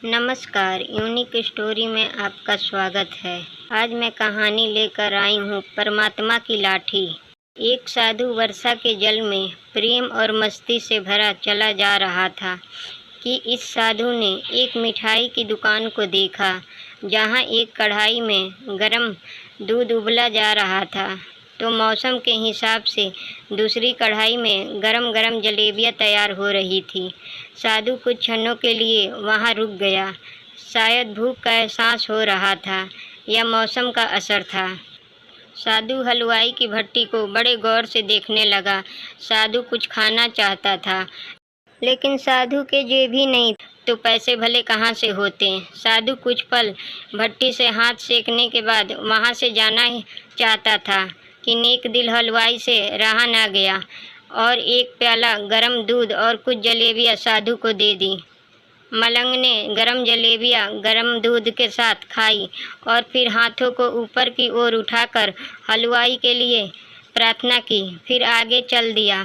नमस्कार, unique story में आपका स्वागत है। आज मैं कहानी लेकर आई हूँ परमात्मा की लाठी। एक साधु वर्षा के जल में प्रेम और मस्ती से भरा चला जा रहा था कि इस साधु ने एक मिठाई की दुकान को देखा, जहाँ एक कढ़ाई में गरम दूध उबला जा रहा था, तो मौसम के हिसाब से दूसरी कढ़ाई में गरम गरम जलेबियाँ तैयार हो रही थी। साधु कुछ क्षणों के लिए वहाँ रुक गया। शायद भूख का एहसास हो रहा था या मौसम का असर था। साधु हलवाई की भट्टी को बड़े गौर से देखने लगा। साधु कुछ खाना चाहता था, लेकिन साधु के जेब ही नहीं तो पैसे भले कहाँ से होते। साधु कुछ पल भट्टी से हाथ सेकने के बाद वहाँ से जाना ही चाहता था कि नेक दिल हलवाई से रहा ना गया और एक प्याला गरम दूध और कुछ जलेबियाँ साधु को दे दी। मलंग ने गरम जलेबियाँ गरम दूध के साथ खाई और फिर हाथों को ऊपर की ओर उठाकर हलवाई के लिए प्रार्थना की, फिर आगे चल दिया।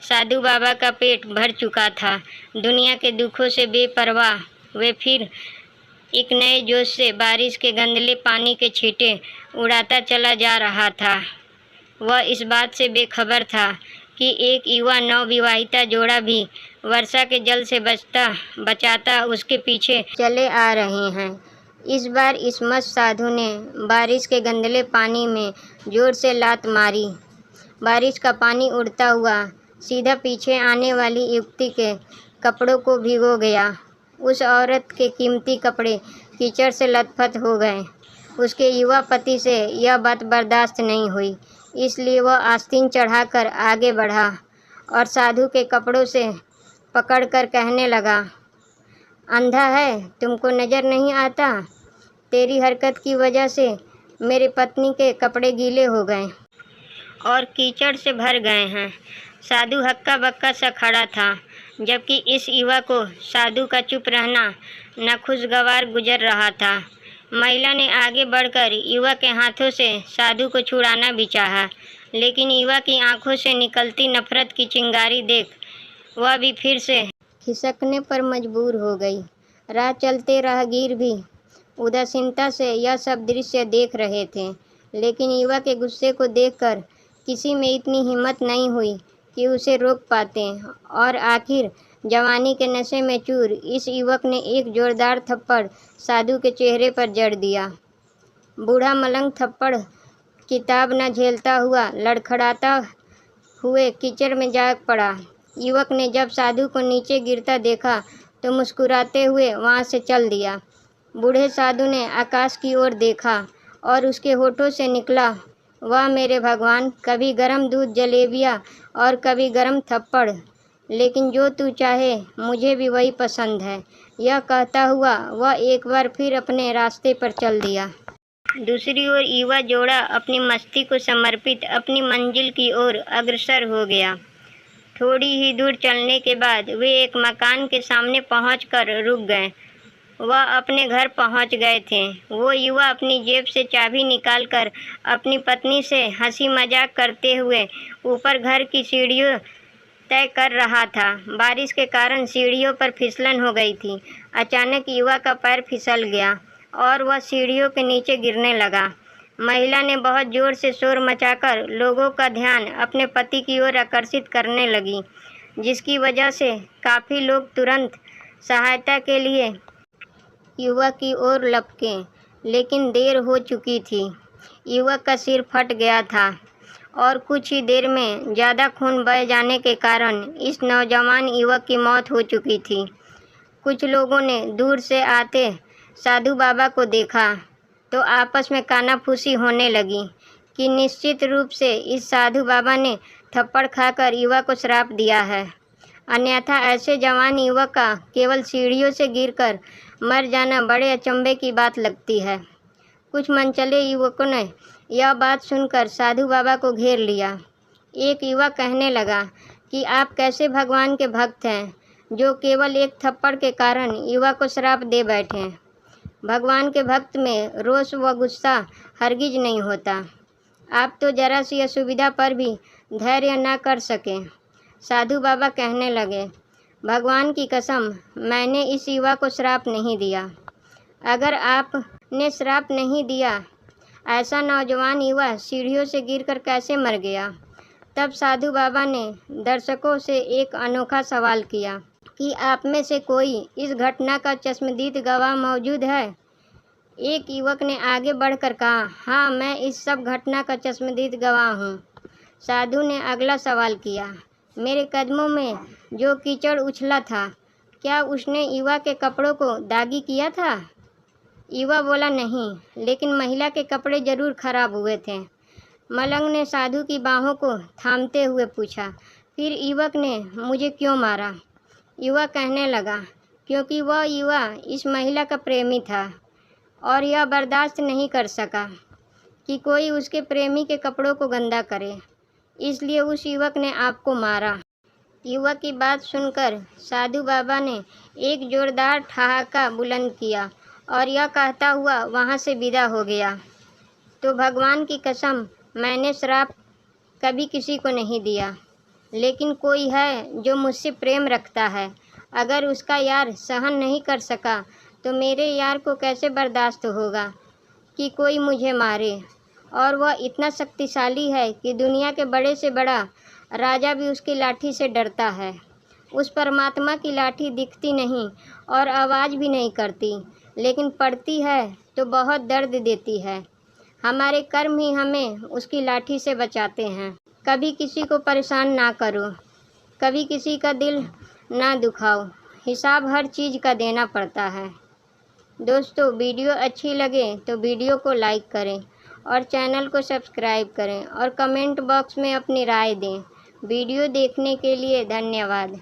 साधु बाबा का पेट भर चुका था। दुनिया के दुखों से बेपरवाह वे फिर एक नए जोश से बारिश के गंदले पानी के छींटे उड़ाता चला जा रहा था। वह इस बात से बेखबर था कि एक युवा नवविवाहिता जोड़ा भी वर्षा के जल से बचाता उसके पीछे चले आ रहे हैं। इस बार इस मस्त साधु ने बारिश के गंदले पानी में जोर से लात मारी। बारिश का पानी उड़ता हुआ सीधा पीछे आने वाली युवती के कपड़ों को भिगो गया। उस औरत के कीमती कपड़े कीचड़ से लथपथ हो गए। उसके युवा पति से यह बात बर्दाश्त नहीं हुई, इसलिए वह आस्तीन चढ़ाकर आगे बढ़ा और साधु के कपड़ों से पकड़कर कहने लगा, अंधा है, तुमको नज़र नहीं आता? तेरी हरकत की वजह से मेरे पत्नी के कपड़े गीले हो गए और कीचड़ से भर गए हैं। साधु हक्का बक्का सा खड़ा था, जबकि इस युवा को साधु का चुप रहना नाखुशगवार गुजर रहा था। महिला ने आगे बढ़कर युवा के हाथों से साधु को छुड़ाना भी चाहा, लेकिन युवा की आंखों से निकलती नफरत की चिंगारी देख वह भी फिर से खिसकने पर मजबूर हो गई। राह चलते राहगीर भी उदासीनता से यह सब दृश्य देख रहे थे, लेकिन युवा के गुस्से को देखकर किसी में इतनी हिम्मत नहीं हुई कि उसे रोक पाते। और आखिर जवानी के नशे में चूर इस युवक ने एक जोरदार थप्पड़ साधु के चेहरे पर जड़ दिया। बूढ़ा मलंग थप्पड़ किताब न झेलता हुआ लड़खड़ाता हुए कीचड़ में जा पड़ा। युवक ने जब साधु को नीचे गिरता देखा तो मुस्कुराते हुए वहाँ से चल दिया। बूढ़े साधु ने आकाश की ओर देखा और उसके होठों से निकला, वाह मेरे भगवान, कभी गरम दूध जलेबियाँ और कभी गरम थप्पड़, लेकिन जो तू चाहे मुझे भी वही पसंद है। यह कहता हुआ वह एक बार फिर अपने रास्ते पर चल दिया। दूसरी ओर युवा जोड़ा अपनी मस्ती को समर्पित अपनी मंजिल की ओर अग्रसर हो गया। थोड़ी ही दूर चलने के बाद वे एक मकान के सामने पहुंचकर रुक गए। वह अपने घर पहुंच गए थे। वो युवा अपनी जेब से चाबी निकालकर अपनी पत्नी से हंसी मजाक करते हुए ऊपर घर की सीढ़ियों तय कर रहा था। बारिश के कारण सीढ़ियों पर फिसलन हो गई थी। अचानक युवा का पैर फिसल गया और वह सीढ़ियों के नीचे गिरने लगा। महिला ने बहुत जोर से शोर मचाकर लोगों का ध्यान अपने पति की ओर आकर्षित करने लगी, जिसकी वजह से काफ़ी लोग तुरंत सहायता के लिए युवक की ओर लपके, लेकिन देर हो चुकी थी। युवक का सिर फट गया था और कुछ ही देर में ज़्यादा खून बह जाने के कारण इस नौजवान युवक की मौत हो चुकी थी। कुछ लोगों ने दूर से आते साधु बाबा को देखा तो आपस में कानाफूसी होने लगी कि निश्चित रूप से इस साधु बाबा ने थप्पड़ खाकर युवक को श्राप दिया है, अन्यथा ऐसे जवान युवक का केवल सीढ़ियों से गिरकर मर जाना बड़े अचंभे की बात लगती है। कुछ मनचले युवकों ने यह बात सुनकर साधु बाबा को घेर लिया। एक युवक कहने लगा कि आप कैसे भगवान के भक्त हैं, जो केवल एक थप्पड़ के कारण युवक को श्राप दे बैठे। भगवान के भक्त में रोष व गुस्सा हरगिज नहीं होता। आप तो जरा सी असुविधा पर भी धैर्य न कर सके। साधु बाबा कहने लगे, भगवान की कसम, मैंने इस युवा को श्राप नहीं दिया। अगर आपने श्राप नहीं दिया, ऐसा नौजवान युवा सीढ़ियों से गिरकर कैसे मर गया? तब साधु बाबा ने दर्शकों से एक अनोखा सवाल किया कि आप में से कोई इस घटना का चश्मदीद गवाह मौजूद है? एक युवक ने आगे बढ़कर कहा, हाँ, मैं इस सब घटना का चश्मदीद गवाह हूँ। साधु ने अगला सवाल किया, मेरे कदमों में जो कीचड़ उछला था, क्या उसने युवा के कपड़ों को दागी किया था? युवा बोला, नहीं, लेकिन महिला के कपड़े जरूर खराब हुए थे। मलंग ने साधु की बाहों को थामते हुए पूछा, फिर युवक ने मुझे क्यों मारा? युवा कहने लगा, क्योंकि वह युवा इस महिला का प्रेमी था और यह बर्दाश्त नहीं कर सका कि कोई उसके प्रेमी के कपड़ों को गंदा करे, इसलिए उस युवक ने आपको मारा। युवक की बात सुनकर साधु बाबा ने एक जोरदार ठहाका बुलंद किया और यह कहता हुआ वहाँ से विदा हो गया। तो भगवान की कसम, मैंने श्राप कभी किसी को नहीं दिया, लेकिन कोई है जो मुझसे प्रेम रखता है। अगर उसका यार सहन नहीं कर सका तो मेरे यार को कैसे बर्दाश्त होगा कि कोई मुझे मारे? और वह इतना शक्तिशाली है कि दुनिया के बड़े से बड़ा राजा भी उसकी लाठी से डरता है। उस परमात्मा की लाठी दिखती नहीं और आवाज़ भी नहीं करती, लेकिन पड़ती है तो बहुत दर्द देती है। हमारे कर्म ही हमें उसकी लाठी से बचाते हैं। कभी किसी को परेशान ना करो, कभी किसी का दिल ना दुखाओ, हिसाब हर चीज़ का देना पड़ता है। दोस्तों, वीडियो अच्छी लगे तो वीडियो को लाइक करें और चैनल को सब्सक्राइब करें और कमेंट बॉक्स में अपनी राय दें। वीडियो देखने के लिए धन्यवाद।